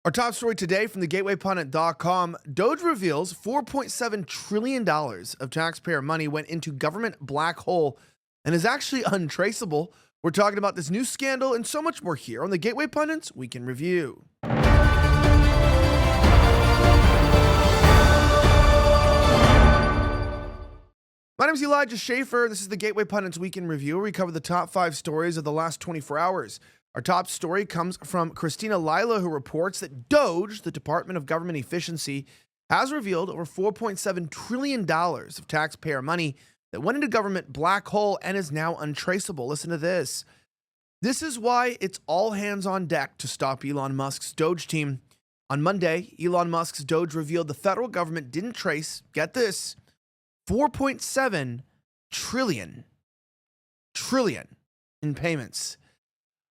Our top story today from the gatewaypundit.com, DOGE reveals $4.7 trillion of taxpayer money went into government black hole and is actually untraceable. We're talking about this new scandal and so much more here on the Gateway Pundits Week in Review. My name is Elijah Schaffer. This is the Gateway Pundits Week in Review, where we cover the top 5 stories of the last 24 hours. Our top story comes from Christina Lila, who reports that DOGE, the Department of Government Efficiency, has revealed over $4.7 trillion of taxpayer money that went into government black hole and is now untraceable. Listen to this. This is why it's all hands on deck to stop Elon Musk's DOGE team. On Monday, Elon Musk's DOGE revealed the federal government didn't trace, get this, $4.7 trillion in payments.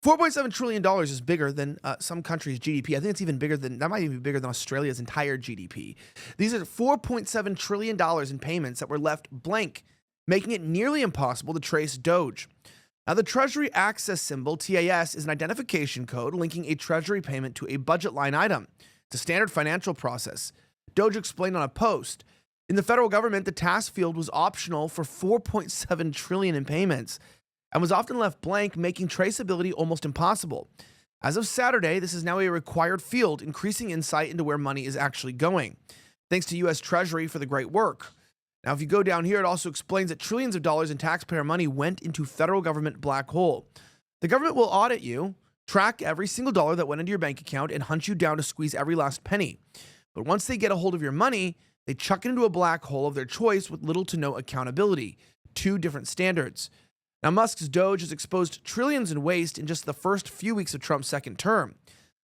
$4.7 trillion is bigger than some countries' GDP. I think it's even bigger than, that might even be bigger than Australia's entire GDP. These are $4.7 trillion in payments that were left blank, making it nearly impossible to trace DOGE. Now, the Treasury Access Symbol, TAS, is an identification code linking a Treasury payment to a budget line item. It's a standard financial process. DOGE explained on a post, in the federal government, the task field was optional for $4.7 trillion in payments and was often left blank, making traceability almost impossible. As of Saturday, this is now a required field, increasing insight into where money is actually going. Thanks to U.S. Treasury for the great work. Now, if you go down here, it also explains that trillions of dollars in taxpayer money went into federal government black hole. The government will audit you, track every single dollar that went into your bank account, and hunt you down to squeeze every last penny. But once they get a hold of your money, they chuck it into a black hole of their choice with little to no accountability. 2 different standards. Now, Musk's DOGE has exposed trillions in waste in just the first few weeks of Trump's second term.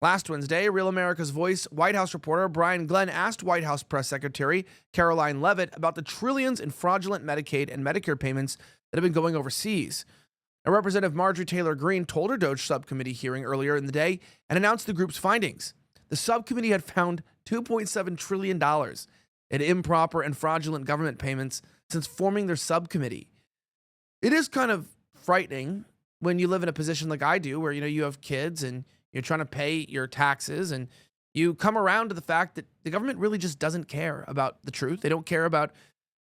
Last Wednesday, Real America's Voice White House reporter Brian Glenn asked White House Press Secretary Caroline Leavitt about the trillions in fraudulent Medicaid and Medicare payments that have been going overseas. Now, Representative Marjorie Taylor Greene told her DOGE subcommittee hearing earlier in the day and announced the group's findings. The subcommittee had found $2.7 trillion in improper and fraudulent government payments since forming their subcommittee. It is kind of frightening when you live in a position like I do, where you have kids and you're trying to pay your taxes, and you come around to the fact that the government really just doesn't care about the truth. They don't care about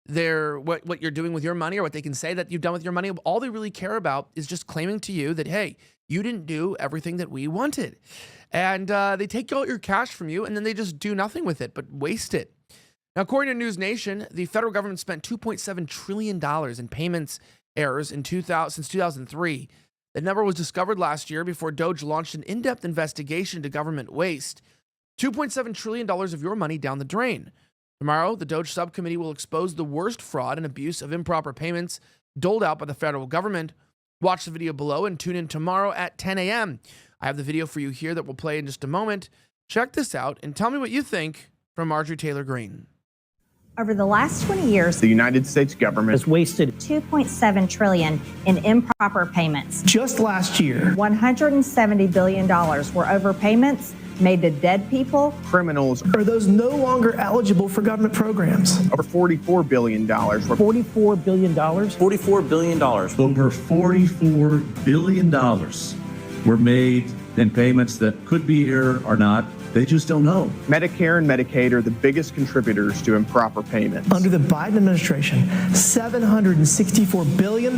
what you're doing with your money or what they can say that you've done with your money. All they really care about is just claiming to you that, hey, you didn't do everything that we wanted. And they take all your cash from you, and then they just do nothing with it but waste it. Now, according to News Nation, the federal government spent $2.7 trillion in payments errors since 2003. The number was discovered last year before DOGE launched an in-depth investigation into government waste. $2.7 trillion of your money down the drain. Tomorrow, the DOGE subcommittee will expose the worst fraud and abuse of improper payments doled out by the federal government. Watch the video below and tune in tomorrow at 10 a.m. I have the video for you here that we'll play in just a moment. Check this out and tell me what you think from Marjorie Taylor Greene. Over the last 20 years, the United States government has wasted $2.7 trillion in improper payments. Just last year, $170 billion were overpayments made to dead people, criminals, or those no longer eligible for government programs. Over $44 billion. $44 billion? $44 billion. Over $44 billion were made in payments that could be here or not. They just don't know. Medicare and Medicaid are the biggest contributors to improper payments. Under the Biden administration, $764 billion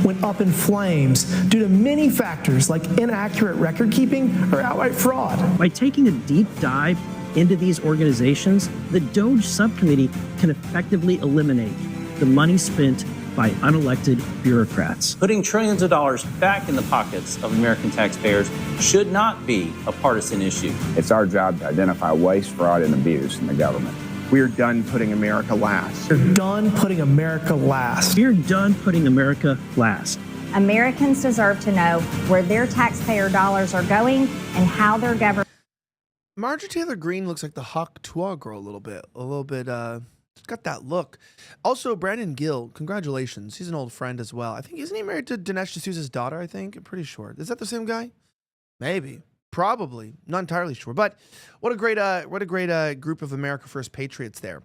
went up in flames due to many factors like inaccurate record keeping or outright fraud. By taking a deep dive into these organizations, the DOGE subcommittee can effectively eliminate the money spent by unelected bureaucrats. Putting trillions of dollars back in the pockets of American taxpayers should not be a partisan issue. It's our job to identify waste, fraud, and abuse in the government. We are done putting America last. We're done putting America last. We're done putting America last. Americans deserve to know where their taxpayer dollars are going and how they're governed. Marjorie Taylor Greene looks like the Hawk Tuah girl a little bit. She's got that look. Also, Brandon Gill, congratulations. He's an old friend as well. I think, isn't he married to Dinesh D'Souza's daughter, I think? I'm pretty sure. Is that the same guy? Maybe. Probably. Not entirely sure. But what a great group of America First patriots there.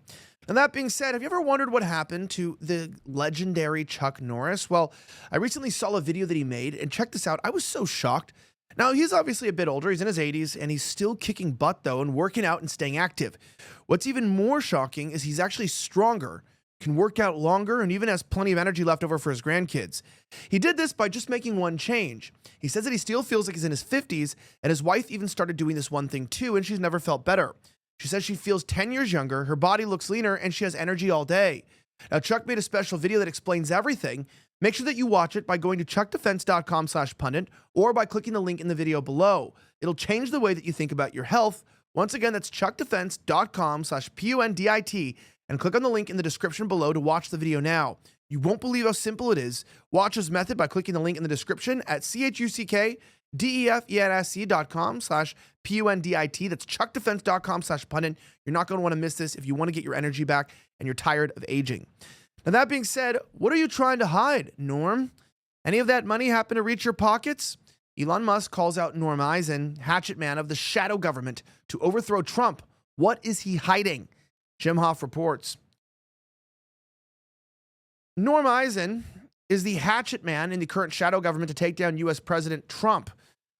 And that being said, have you ever wondered what happened to the legendary Chuck Norris? Well, I recently saw a video that he made, and check this out. I was so shocked Now, he's obviously a bit older. He's in his 80s, and he's still kicking butt, though, and working out and staying active. What's even more shocking is he's actually stronger, can work out longer, and even has plenty of energy left over for his grandkids. He did this by just making one change. He says that he still feels like he's in his 50s, and his wife even started doing this one thing too, and she's never felt better. She says she feels 10 years younger, her body looks leaner, and she has energy all day. Now, Chuck made a special video that explains everything. Make sure that you watch it by going to chuckdefense.com/pundit or by clicking the link in the video below. It'll change the way that you think about your health. Once again, that's chuckdefense.com/PUNDIT and click on the link in the description below to watch the video now. You won't believe how simple it is. Watch his method by clicking the link in the description at chuckdefense.com/PUNDIT. That's chuckdefense.com/pundit. You're not going to want to miss this if you want to get your energy back and you're tired of aging. Now, that being said, what are you trying to hide, Norm? Any of that money happen to reach your pockets? Elon Musk calls out Norm Eisen, Hatchet man of the shadow government, to overthrow Trump. What is he hiding? Jim Hoff reports. Norm Eisen is the hatchet man in the current shadow government to take down U.S. President Trump.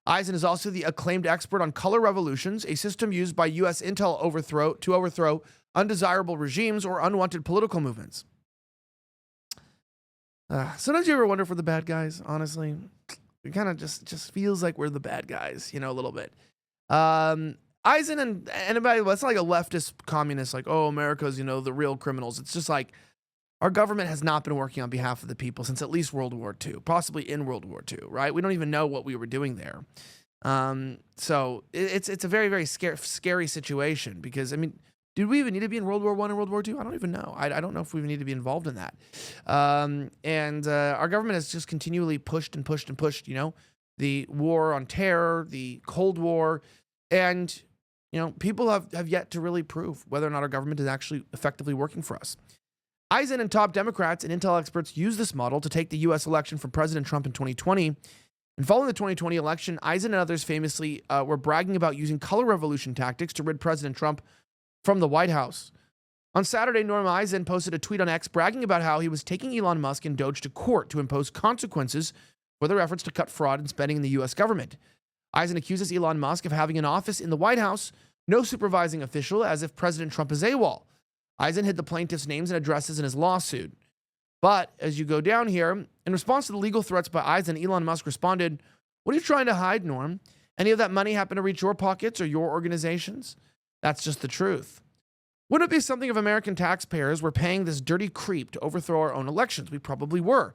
Eisen is also the acclaimed expert on color revolutions, a system used by U.S. intel to overthrow undesirable regimes or unwanted political movements. Sometimes you ever wonder if we're the bad guys, honestly. It kind of just feels like we're the bad guys, a little bit. Eisen and anybody, well, it's not like a leftist communist, like, oh, America's, the real criminals. It's just like our government has not been working on behalf of the people since at least World War II, possibly in World War II, right? We don't even know what we were doing there. So it's a very, very scary situation because, did we even need to be in World War I and World War II? I don't even know. I don't know if we even need to be involved in that. And our government has just continually pushed and pushed and pushed, the war on terror, the Cold War, and, people have yet to really prove whether or not our government is actually effectively working for us. Eisen and top Democrats and intel experts use this model to take the U.S. election from President Trump in 2020. And following the 2020 election, Eisen and others famously were bragging about using color revolution tactics to rid President Trump from the White House. On Saturday, Norm Eisen posted a tweet on X bragging about how he was taking Elon Musk and DOGE to court to impose consequences for their efforts to cut fraud and spending in the U.S. government. Eisen accuses Elon Musk of having an office in the White House, no supervising official, as if President Trump is AWOL. Eisen hid the plaintiffs' names and addresses in his lawsuit. But as you go down here, in response to the legal threats by Eisen, Elon Musk responded, "What are you trying to hide, Norm? Any of that money happen to reach your pockets or your organizations? That's just the truth. Wouldn't it be something if American taxpayers were paying this dirty creep to overthrow our own elections? We probably were.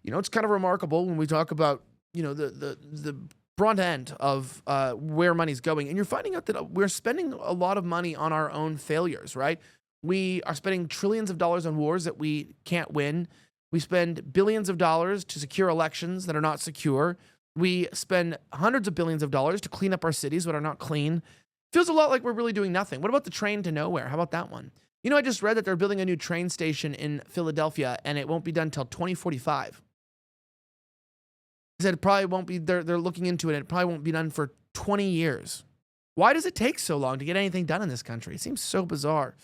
It's kind of remarkable when we talk about, the brunt end of where money's going. And you're finding out that we're spending a lot of money on our own failures, right? We are spending trillions of dollars on wars that we can't win. We spend billions of dollars to secure elections that are not secure. We spend hundreds of billions of dollars to clean up our cities that are not clean. Feels a lot like we're really doing nothing. What about the train to nowhere? How about that one? I just read that they're building a new train station in Philadelphia, and it won't be done until 2045. They said it probably won't be, they're looking into it, and it probably won't be done for 20 years. Why does it take so long to get anything done in this country? It seems so bizarre.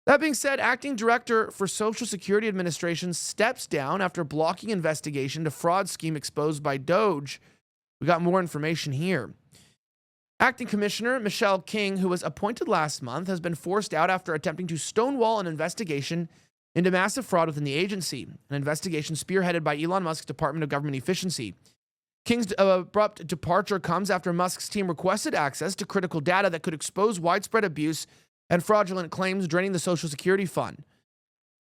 That being said, Acting Director for Social Security Administration steps down after blocking investigation to fraud scheme exposed by DOGE. We got more information here. Acting Commissioner Michelle King, who was appointed last month, has been forced out after attempting to stonewall an investigation into massive fraud within the agency, an investigation spearheaded by Elon Musk's Department of Government Efficiency. King's abrupt departure comes after Musk's team requested access to critical data that could expose widespread abuse and fraudulent claims draining the Social Security Fund.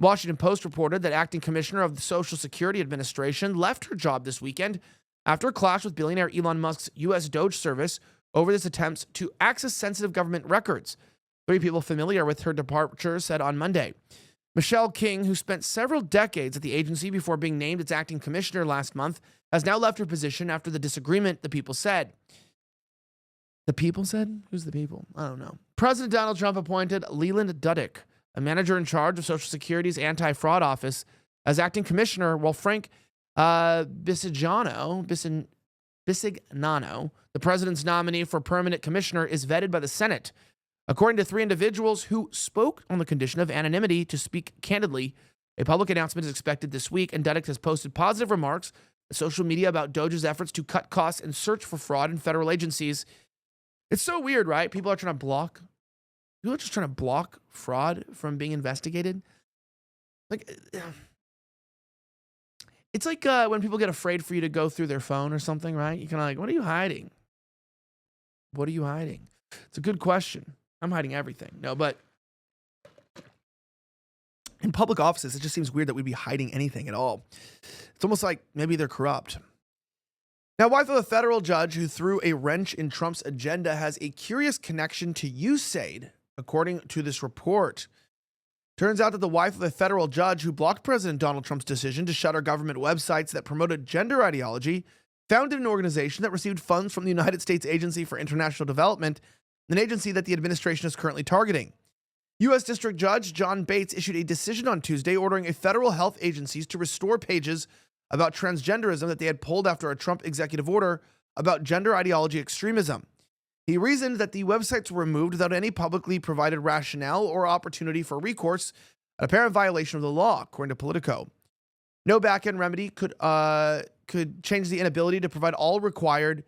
Washington Post reported that Acting Commissioner of the Social Security Administration left her job this weekend after a clash with billionaire Elon Musk's U.S. DOGE service over this attempts to access sensitive government records. 3 people familiar with her departure said on Monday. Michelle King, who spent several decades at the agency before being named its acting commissioner last month, has now left her position after the disagreement, the people said. The people said? Who's the people? I don't know. President Donald Trump appointed Leland Duddick, a manager in charge of Social Security's anti-fraud office, as acting commissioner, while Frank Bisignano, the president's nominee for permanent commissioner, is vetted by the Senate. According to 3 individuals who spoke on the condition of anonymity to speak candidly, a public announcement is expected this week, and Duddick has posted positive remarks social media about DOGE's efforts to cut costs and search for fraud in federal agencies. It's so weird, right? People are just trying to block fraud from being investigated. Like, it's like when people get afraid for you to go through their phone or something, right? You're kind of like, what are you hiding? What are you hiding? It's a good question. I'm hiding everything. No, but in public offices, it just seems weird that we'd be hiding anything at all. It's almost like maybe they're corrupt. Now, wife of a federal judge who threw a wrench in Trump's agenda has a curious connection to USAID, according to this report. Turns out that the wife of a federal judge who blocked President Donald Trump's decision to shutter government websites that promoted gender ideology founded an organization that received funds from the United States Agency for International Development, an agency that the administration is currently targeting. U.S. District Judge John Bates issued a decision on Tuesday ordering a federal health agencies to restore pages about transgenderism that they had pulled after a Trump executive order about gender ideology extremism. He reasoned that the websites were removed without any publicly provided rationale or opportunity for recourse, an apparent violation of the law, according to Politico. No back-end remedy could change the inability to provide all required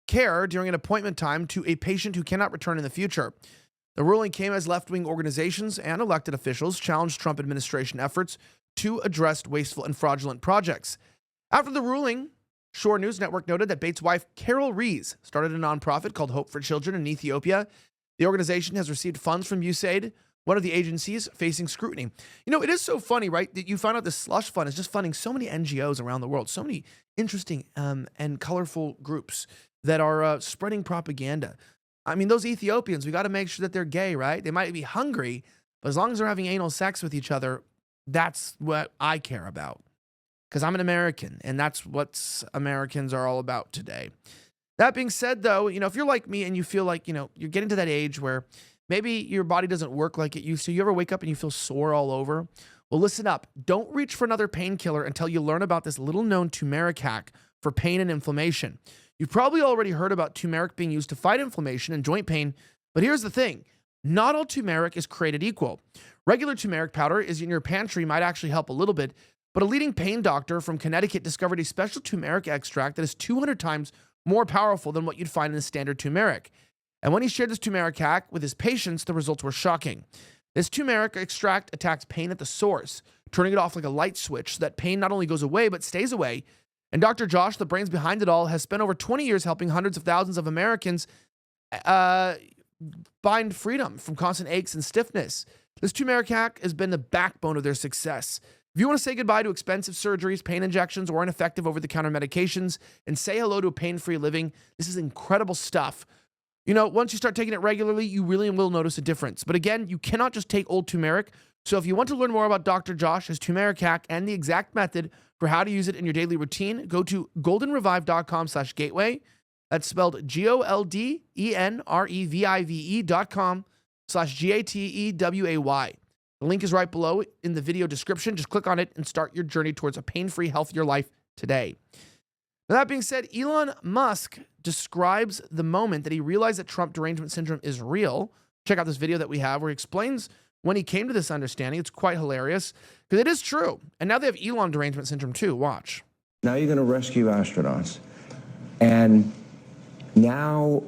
care during an appointment time to a patient who cannot return in the future. The ruling came as left-wing organizations and elected officials challenged Trump administration efforts to address wasteful and fraudulent projects. After the ruling, Shore News Network noted that Bates' wife, Carol Rees, started a nonprofit called Hope for Children in Ethiopia. The organization has received funds from USAID, one of the agencies facing scrutiny. You know, it is so funny, right, that you find out this slush fund is just funding so many NGOs around the world, so many interesting and colorful groups that are spreading propaganda. I mean, those Ethiopians, we got to make sure that they're gay, right? They might be hungry, but as long as they're having anal sex with each other, that's what I care about. Because I'm an American, and that's what Americans are all about today. That being said, though, you know, if you're like me and you feel like, you know, you're getting to that age where maybe your body doesn't work like it used to, you ever wake up and you feel sore all over? Well, listen up. Don't reach for another painkiller until you learn about this little-known turmeric hack for pain and inflammation. You've probably already heard about turmeric being used to fight inflammation and joint pain, but here's the thing. Not all turmeric is created equal. Regular turmeric powder is in your pantry might actually help a little bit, but a leading pain doctor from Connecticut discovered a special turmeric extract that is 200 times more powerful than what you'd find in the standard turmeric. And when he shared this turmeric hack with his patients, the results were shocking. This turmeric extract attacks pain at the source, turning it off like a light switch so that pain not only goes away, but stays away. And Dr. Josh, the brains behind it all, has spent over 20 years helping hundreds of thousands of Americans find freedom from constant aches and stiffness. This turmeric hack has been the backbone of their success. If you want to say goodbye to expensive surgeries, pain injections, or ineffective over-the-counter medications, and say hello to a pain-free living, this is incredible stuff. You know, once you start taking it regularly, you really will notice a difference. But again, you cannot just take old turmeric. So if you want to learn more about Dr. Josh, his turmeric hack, and the exact method for how to use it in your daily routine, go to goldenrevive.com/gateway. That's spelled goldenrevive.com/GATEWAY. The link is right below in the video description. Just click on it and start your journey towards a pain-free, healthier life today. Now, that being said, Elon Musk describes the moment that he realized that Trump derangement syndrome is real. Check out this video that we have where he explains when he came to this understanding. It's quite hilarious because it is true. And now they have Elon derangement syndrome too. Watch. Now you're going to rescue astronauts. And now,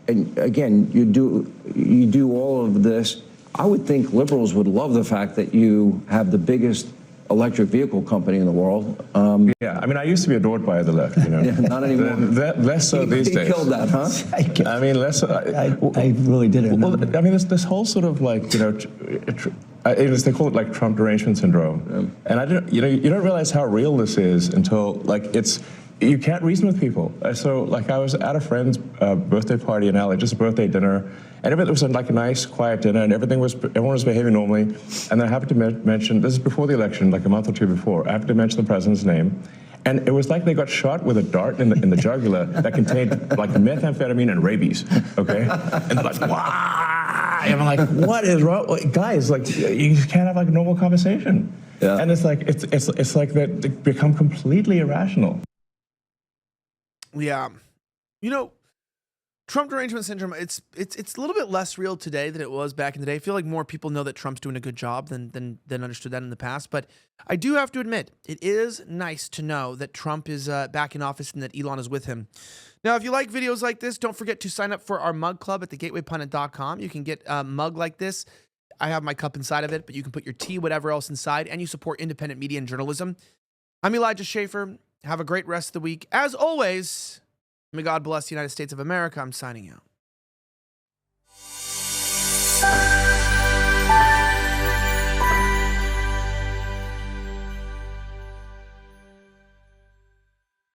and again, you do all of this. I would think liberals would love the fact that you have the biggest electric vehicle company in the world. Yeah, I mean, I used to be adored by the left, you know. Yeah, not anymore. Less so these days. He killed that, huh? I mean, less so. I really didn't. Well, I mean, this whole sort of like, you know, they call it like Trump derangement syndrome. Yeah. And I didn't, you know, you don't realize how real this is until like you can't reason with people. So like I was at a friend's birthday party in LA, just a birthday dinner, and it was like a nice, quiet dinner, and everyone was behaving normally. And then I happened to mention, this is before the election, like a month or two before, I happened to mention the president's name. And it was like they got shot with a dart in the jugular that contained like methamphetamine and rabies, okay? And they're like, wow! And I'm like, what is wrong? Like, guys, like, you just can't have like a normal conversation. Yeah. And it's like, it's like they become completely irrational. Yeah. You know, Trump derangement syndrome, it's a little bit less real today than it was back in the day. I feel like more people know that Trump's doing a good job than understood that in the past. But I do have to admit, it is nice to know that Trump is back in office and that Elon is with him. Now, if you like videos like this, don't forget to sign up for our mug club at thegatewaypundit.com. You can get a mug like this. I have my cup inside of it, but you can put your tea, whatever else inside, and you support independent media and journalism. I'm Elijah Schaffer. Have a great rest of the week. As always, may God bless the United States of America. I'm signing out.